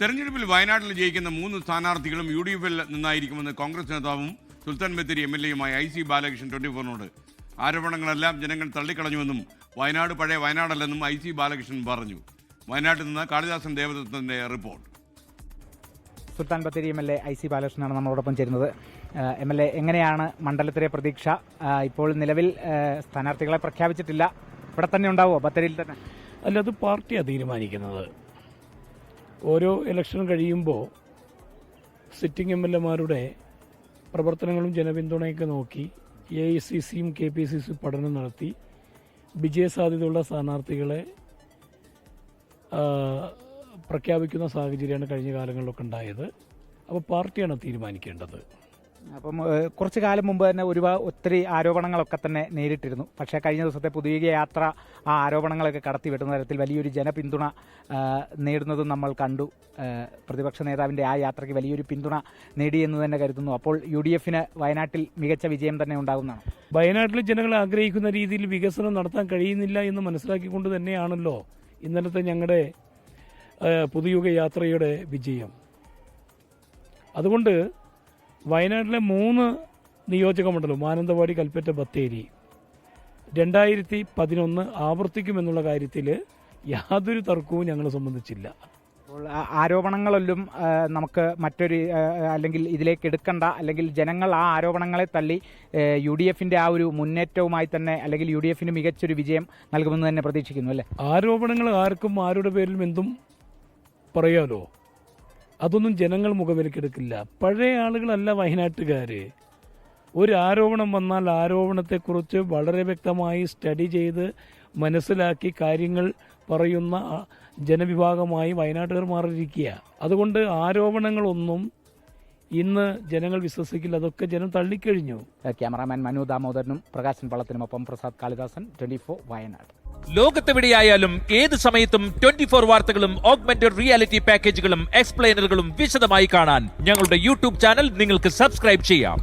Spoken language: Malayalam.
തെരഞ്ഞെടുപ്പിൽ വയനാട്ടിൽ ജയിക്കുന്ന 3 സ്ഥാനാർത്ഥികളും UDF-ൽ നിന്നായിരിക്കുമെന്ന് കോൺഗ്രസ് നേതാവും സുൽത്താൻ ബത്തേരി MLA-യുമായ IC ബാലകൃഷ്ണൻ 24-നോട്. ആരോപണങ്ങളെല്ലാം ജനങ്ങൾ തള്ളിക്കളഞ്ഞുവെന്നും വയനാട് പഴയ വയനാടല്ലെന്നും IC ബാലകൃഷ്ണൻ പറഞ്ഞു. വയനാട്ടിൽ നിന്ന് Kalidasan ദേവദത്തന്റെ report. Sultan Bathery MLA IC ബാലകൃഷ്ണനാണ് നമ്മളോടൊപ്പം ചേരുന്നത്. MLA, എങ്ങനെയാണ് മണ്ഡലത്തിലെ പ്രതീക്ഷ? ഇപ്പോൾ നിലവിൽ സ്ഥാനാർത്ഥികളെ പ്രഖ്യാപിച്ചിട്ടില്ല, ഇവിടെ തന്നെ ഉണ്ടാവുമോ, ബത്തേരിയിൽ തന്നെ? അല്ല, അത് പാർട്ടിയാണ് തീരുമാനിക്കുന്നത്. ഓരോ ഇലക്ഷൻ കഴിയുമ്പോൾ സിറ്റിംഗ് MLA-മാരുടെ പ്രവർത്തനങ്ങളും ജനപിന്തുണയൊക്കെ നോക്കി AICCയും KPCC പഠനം നടത്തി വിജയസാധ്യതയുള്ള സ്ഥാനാർത്ഥികളെ പ്രഖ്യാപിക്കുന്ന സാഹചര്യമാണ് കഴിഞ്ഞ കാലങ്ങളിലൊക്കെ ഉണ്ടായത്. അപ്പോൾ പാർട്ടിയാണ് തീരുമാനിക്കേണ്ടത്. അപ്പം കുറച്ചു കാലം മുമ്പ് തന്നെ ഒത്തിരി ആരോപണങ്ങളൊക്കെ തന്നെ നേരിട്ടിരുന്നു. പക്ഷേ കഴിഞ്ഞ ദിവസത്തെ പുതിയ യാത്ര ആ ആരോപണങ്ങളൊക്കെ കടത്തി വെട്ടുന്ന തരത്തിൽ വലിയൊരു ജനപിന്തുണ നേടുന്നതും നമ്മൾ കണ്ടു. പ്രതിപക്ഷ നേതാവിൻ്റെ ആ യാത്രയ്ക്ക് വലിയൊരു പിന്തുണ നേടിയെന്ന് തന്നെ കരുതുന്നു. അപ്പോൾ UDF-ന് വയനാട്ടിൽ മികച്ച വിജയം തന്നെ ഉണ്ടാകുന്നതാണ്. വയനാട്ടിൽ ജനങ്ങൾ ആഗ്രഹിക്കുന്ന രീതിയിൽ വികസനം നടത്താൻ കഴിയുന്നില്ല എന്ന് മനസ്സിലാക്കിക്കൊണ്ട് തന്നെയാണല്ലോ ഇന്നലത്തെ ഞങ്ങളുടെ പുതുയുഗ യാത്രയുടെ വിജയം. അതുകൊണ്ട് വയനാട്ടിലെ 3 നിയോജക മണ്ഡലം മാനന്തവാടി, കൽപ്പറ്റ, ബത്തേരി 2011 ആവർത്തിക്കുമെന്നുള്ള കാര്യത്തിൽ യാതൊരു തർക്കവും ഞങ്ങളെ സംബന്ധിച്ചില്ല. അപ്പോൾ ആരോപണങ്ങളെല്ലാം നമുക്ക് മറ്റൊരു അല്ലെങ്കിൽ ഇതിലേക്ക് എടുക്കണ്ട, അല്ലെങ്കിൽ ജനങ്ങൾ ആ ആരോപണങ്ങളെ തള്ളി UDF-ന്റെ ആ ഒരു മുന്നേറ്റവുമായി തന്നെ അല്ലെങ്കിൽ UDF-ന് മികച്ചൊരു വിജയം നൽകുമെന്ന് തന്നെ പ്രതീക്ഷിക്കുന്നു, അല്ലേ? ആരോപണങ്ങൾ ആർക്കും ആരുടെ പേരിലും എന്തും പറയാലോ. അതൊന്നും ജനങ്ങൾ മുഖവിലക്കെടുക്കില്ല. പഴയ ആളുകളല്ല വയനാട്ടുകാർ. ഒരു ആരോപണം വന്നാൽ ആരോപണത്തെക്കുറിച്ച് വളരെ വ്യക്തമായി സ്റ്റഡി ചെയ്ത് മനസ്സിലാക്കി കാര്യങ്ങൾ പറയുന്ന ജനവിഭാഗമായി വയനാട്ടുകാർ മാറിയിരിക്കുക. അതുകൊണ്ട് ആരോപണങ്ങളൊന്നും ഇന്ന് ജനങ്ങൾ വിശ്വസിക്കില്ല. അതൊക്കെ ജനം തള്ളിക്കഴിഞ്ഞു. ക്യാമറാമാൻ മനു ദാമോദരനും പ്രകാശൻ പള്ളത്തിനുമൊപ്പം പ്രസാദ് കാളിദാസൻ, 24 വയനാട്. ലോകത്തെവിടെയായാലും ഏത് സമയത്തും 24 വാർത്തകളും ഓഗ്മെന്റഡ് റിയാലിറ്റി പാക്കേജുകളും എക്സ്പ്ലെയിനറുകളും വിശദമായി കാണാൻ ഞങ്ങളുടെ YouTube ചാനൽ നിങ്ങൾക്ക് സബ്സ്ക്രൈബ് ചെയ്യാം.